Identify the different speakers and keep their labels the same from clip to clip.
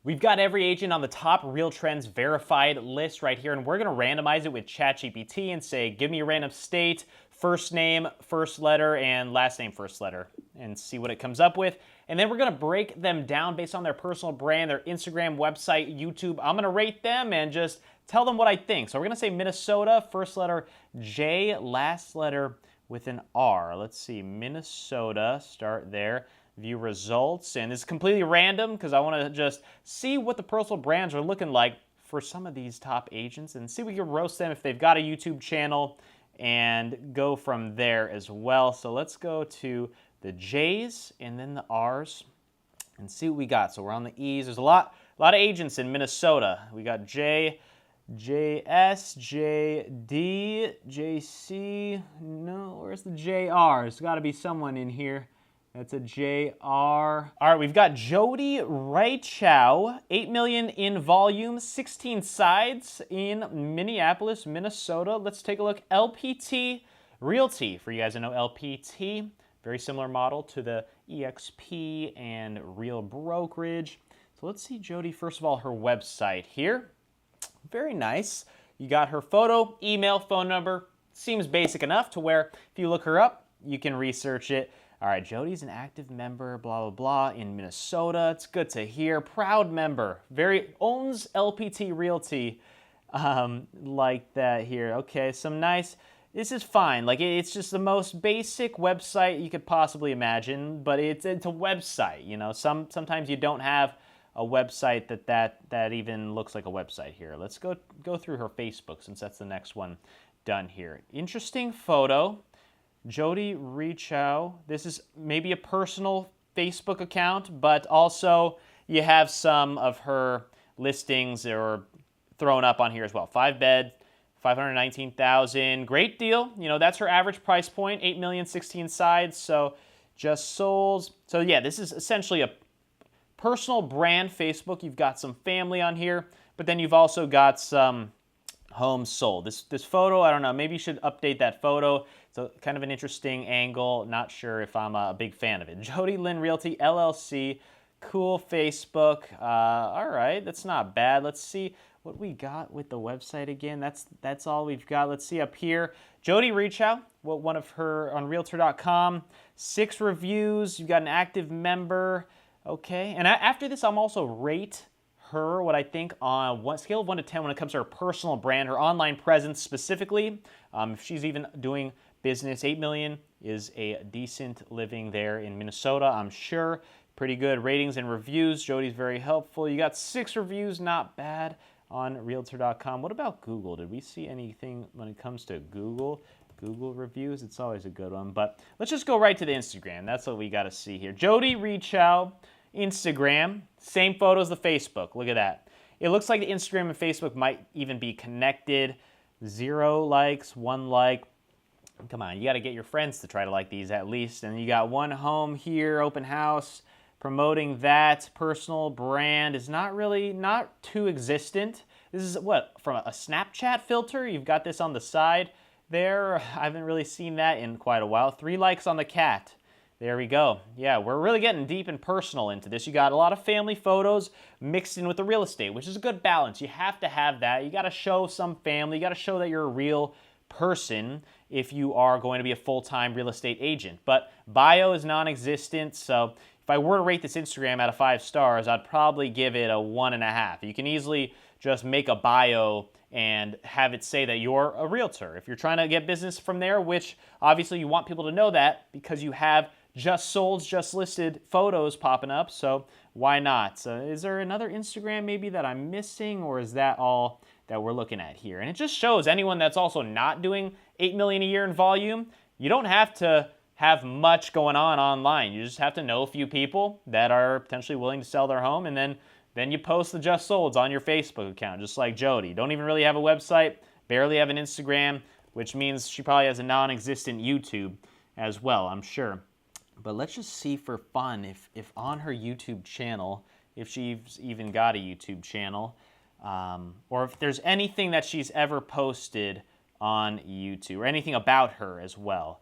Speaker 1: We've got every agent on the top Real Trends verified list right here, and we're going to randomize it with ChatGPT and say, give me a random state, first name, first letter, and last name, first letter, and see what it comes up with. And then we're going to break them down based on their personal brand, their Instagram, website, YouTube. I'm going to rate them and just tell them what I think. So we're going to say Minnesota, first letter J, last letter with an R. Let's see, Minnesota, start there. View results, and it's completely random because I want to just see what the personal brands are looking like for some of these top agents and see if we can roast them if they've got a YouTube channel and go from there as well. So let's go to the J's and then the R's and see what we got. So we're on the E's. There's a lot of agents in Minnesota. We got J, JS, JD, JC. No, where's the JR? There's got to be someone in here. That's a JR. All right, we've got Jody Raichow, 8 million in volume, 16 sides in Minneapolis, Minnesota. Let's take a look. LPT Realty, for you guys that know LPT, very similar model to the EXP and Real Brokerage. So let's see Jody, first of all, her website here. Very nice. You got her photo, email, phone number. Seems basic enough to where if you look her up, you can research it. All right, Jody's an active member, blah, blah, blah, in Minnesota. It's good to hear. Proud member. Owns LPT Realty like that here. Okay, some nice, this is fine. Like, it's just the most basic website you could possibly imagine, but it's a website, you know. Sometimes you don't have a website that even looks like a website here. Let's go through her Facebook since that's the next one done here. Interesting photo. Jody Raichow. This is maybe a personal Facebook account, but also you have some of her listings that are thrown up on here as well. 5-bed, $519,000. Great deal. You know, that's her average price point, 8 million, 16 sides, so just sold. So yeah, this is essentially a personal brand Facebook. You've got some family on here, but then you've also got some homes sold. This photo, I don't know, maybe you should update that photo. It's kind of an interesting angle. Not sure if I'm a big fan of it. Jody Lynn Realty, LLC. Cool Facebook. All right, that's not bad. Let's see what we got with the website again. That's all we've got. Let's see up here. Jody Raichow, one of her on Realtor.com. 6 reviews. You've got an active member. Okay, and after this, I'm also rate her what I think on a scale of 1 to 10 when it comes to her personal brand, her online presence specifically. If she's even doing business, 8 million is a decent living there in Minnesota, I'm sure. Pretty good ratings and reviews. Jody's very helpful. You got 6 reviews, not bad on Realtor.com. What about Google? Did we see anything when it comes to Google reviews? It's always a good one. But let's just go right to the Instagram. That's what we got to see here. Jody Raichow. Instagram, same photo as the Facebook. Look at that. It looks like the Instagram and Facebook might even be connected. 0 likes, 1 like. Come on, you got to get your friends to try to like these at least. And you got 1 home here, open house, promoting that. Personal brand is not too existent. This is what, from a Snapchat filter? You've got this on the side there. I haven't really seen that in quite a while. 3 likes on the cat. There we go. Yeah, we're really getting deep and personal into this. You got a lot of family photos mixed in with the real estate, which is a good balance. You have to have that. You got to show some family. You got to show that you're a real person if you are going to be a full-time real estate agent. But bio is non-existent, so if I were to rate this Instagram out of 5 stars, I'd probably give it a 1.5. You can easily just make a bio and have it say that you're a realtor. If you're trying to get business from there, which obviously you want people to know that because you have just sold, just listed photos popping up, so why not? So is there another Instagram maybe that I'm missing, or is that all that we're looking at here? And it just shows anyone that's also not doing 8 million a year in volume, you don't have to have much going on online. You just have to know a few people that are potentially willing to sell their home, and then you post the just solds on your Facebook account, just like Jody. Don't even really have a website, barely have an Instagram, which means she probably has a non-existent YouTube as well, I'm sure. But let's just see for fun if on her YouTube channel, if she's even got a YouTube channel, or if there's anything that she's ever posted on YouTube, or anything about her as well.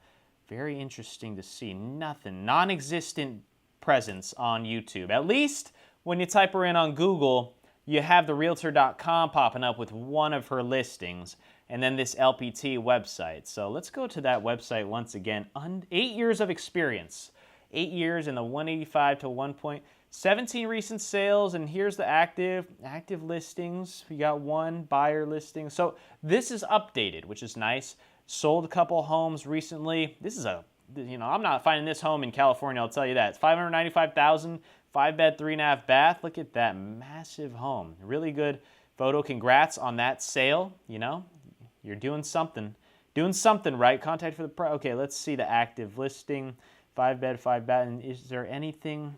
Speaker 1: Very interesting to see. Nothing. Non-existent presence on YouTube. At least when you type her in on Google, you have the Realtor.com popping up with one of her listings, and then this LPT website. So let's go to that website once again. 8 years of experience. 8 years in the 185 to 1.17 recent sales, and here's the active listings. We got one buyer listing. So this is updated, which is nice. Sold a couple homes recently. This is I'm not finding this home in California, I'll tell you that. It's $595,000, 5-bed, 3.5 bath. Look at that massive home. Really good photo. Congrats on that sale. You're doing something. Doing something right. Contact for the price. Okay, let's see the active listing. 5-bed, 5-bath. And is there anything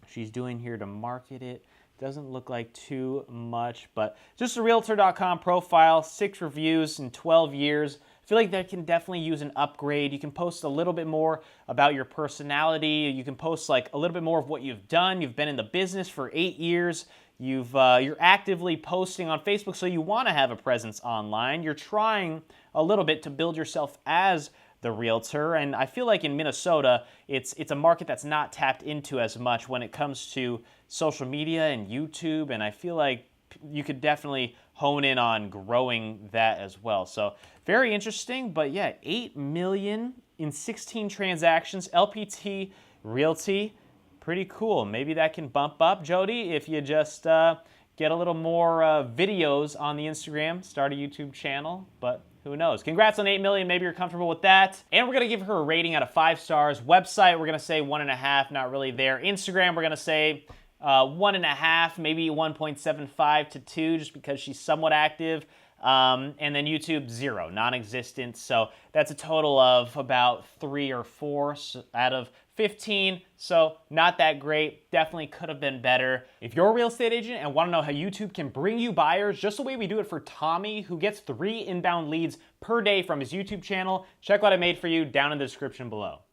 Speaker 1: she's doing here to market it? Doesn't look like too much, but just a Realtor.com profile, 6 reviews in 12 years. I feel like that can definitely use an upgrade. You can post a little bit more about your personality. You can post like a little bit more of what you've done. You've been in the business for 8 years. You're actively posting on Facebook, so you want to have a presence online. You're trying a little bit to build yourself as the realtor, and I feel like in Minnesota, it's a market that's not tapped into as much when it comes to social media and YouTube, and I feel like you could definitely hone in on growing that as well. So very interesting, but yeah, 8 million in 16 transactions, LPT Realty, pretty cool. Maybe that can bump up, Jody, if you just get a little more videos on the Instagram, start a YouTube channel, but who knows? Congrats on 8 million. Maybe you're comfortable with that. And we're going to give her a rating out of 5 stars. Website, we're going to say 1.5, not really there. Instagram, we're going to say 1.5, maybe 1.75 to 2, just because she's somewhat active. And then YouTube, 0, non-existent. So that's a total of about 3 or 4 out of 15, so not that great. Definitely could have been better. If you're a real estate agent and want to know how YouTube can bring you buyers just the way we do it for Tommy, who gets 3 inbound leads per day from his YouTube channel, check what I made for you down in the description below.